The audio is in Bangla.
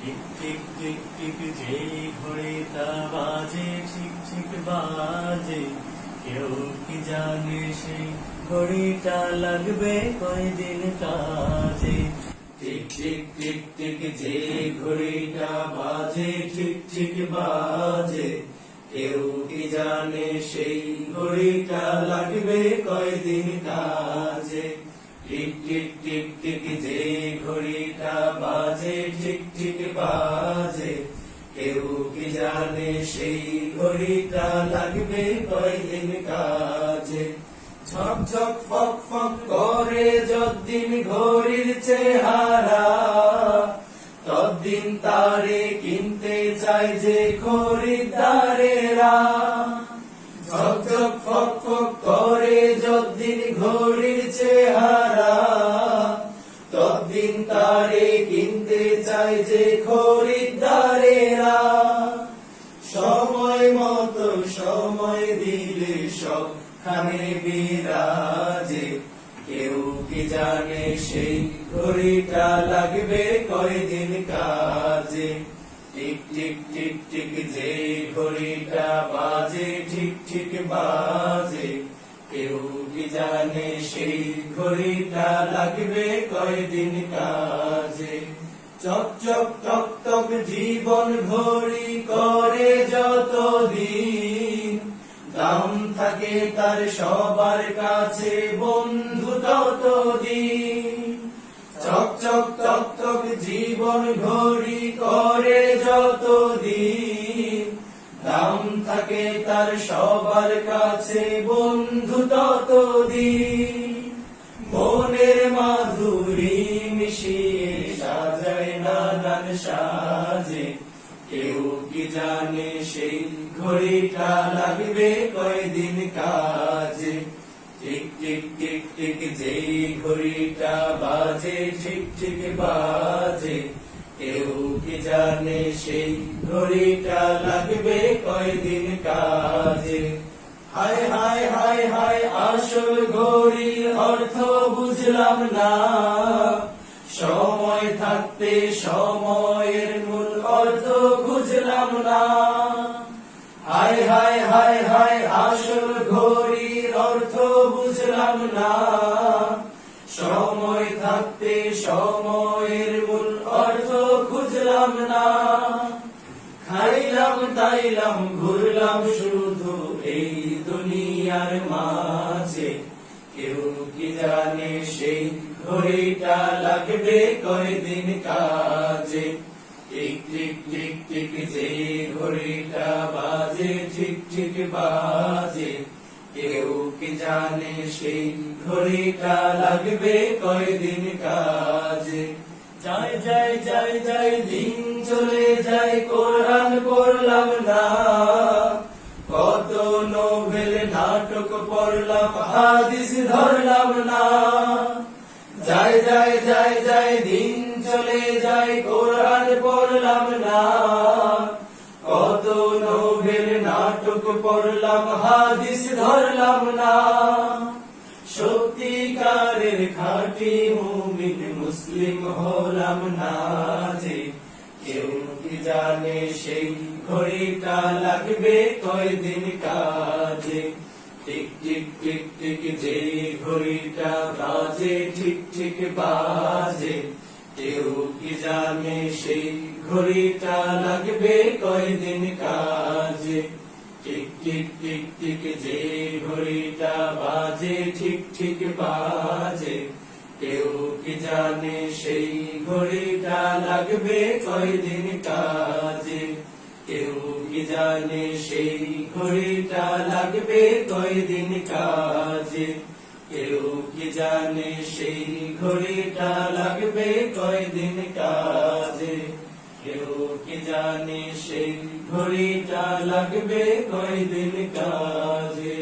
টিক টিক টিক টিক যে ঘড়িটা বাজে ঠিক ঠিক বাজে, কেউ কি জানে সেই ঘড়িটা লাগবে কয়দিন কাজে। টিক টিক টিক টিক যে ঘড়িটা বাজে ঠিক ঠিক বাজে, কেউ কি জানে সেই ঘড়িটা লাগবে কয়দিন কাজে। টিক টিক টিক টিক যে ঘড়িটা বাজে ঠিক ঠিক বাজে, কেউ কি জানে সেই ঘড়িটা লাগবে কয়দিন কাজে। ঝক ঝক ফক ফক করে যদ্দিন ঘড়ির চেহারা, তদ্দিন তারে কিনতে চায় যে খরিদ্দারেরা। ঝক ঝক ফক ফক করে যদ্দিন ঘড়ির চেহারা, তদ্দিন তারে কিনতে চায় যে খরিদ্দারেরা। সময় মতো সময় দিলে সবখানে বিরাজে, কেউ কি জানে সেই ঘড়িটা লাগবে কয়দিন কাজে। টিক টিক টিক টিক যে ঘড়িটা বাজে ঠিক ঠিক বাজে, কেউ কি জানে সেই ঘড়িটা লাগবে কয়দিন কাজে। চক চক টক টক জীবন ঘড়ি করে যতদিন, দাম থাকে তার সবার কাছে বন্ধু ততদিন। চক চক টক টক জীবন ঘড়ি করে যতদিন, দাম থাকে তার সবার কাছে বন্ধু ততদিন। মনের মাধুরী মিশিয়ে সাজায় নানান সাজে, কেউ কি জানে সেই ঘড়িটা লাগবে কয়দিন কাজে। টিক টিক টিক টিক যে ঘড়িটা বাজে ঠিক ঠিক বাজে, কেউ কি জানে সেই ঘড়িটা লাগবে কয়দিন কাজে। হায় হায় হায় হায় আসল ঘড়ির অর্থ বুঝলাম না, সময় থাকতে সময়ের মূল অর্থ খুঁজলাম না। হায় হায় হায় হায় আসল ঘড়ির অর্থ বুঝলাম না, সময় থাকতে সময়ের মূল অর্থ খুঁজলাম না। খাইলাম তাইলাম ঘুরলাম শুধু এই দুনিয়ার মাঝে, কেউ কি জানে সেই ঘড়িটা লাগবে কয়দিন কাজে। টিক টিক টিক টিক যে ঘড়িটা বাজে ঠিক ঠিক বাজে, কেউ কি জানে সেই ঘড়িটা লাগবে কয়দিন কাজে। যায় যায় যায় যায় দিন চলে যায় কোরআন পড়লাম না, কত নোবেল নাটক পড়লাম হাদিস ধরলাম না। যায় যায় যায় যায় দিন চলে যায় কোরআন পড়লাম না, কত নোবেল নাটক পড়লাম হাদিস ধরলাম না। সত্যিকারের খাঁটি মুমিন মুসলিম হলাম না যে, কেউ কি জানে সেই ঘড়িটা লাগবে কয়দিন কাজে। টিক টিক টিক টিক যে ঘড়িটা বাজে ঠিক ঠিক বাজে, কেউ কি জানে সেই ঘড়িটা লাগবে কয়দিন কাজে। টিক টিক টিক টিক যে ঘড়িটা বাজে ঠিক ঠিক বাজে, কেউ কি জানে সেই ঘড়িটা লাগবে কয়দিন কাজে। কেউ কি জানে সেই ঘড়িটা লাগবে কয়দিন কাজে। কেউ কি জানে সেই ঘড়িটা লাগবে কয়দিন কাজে। কেউ কি জানে সেই ঘড়িটা লাগবে কয়দিন কাজে।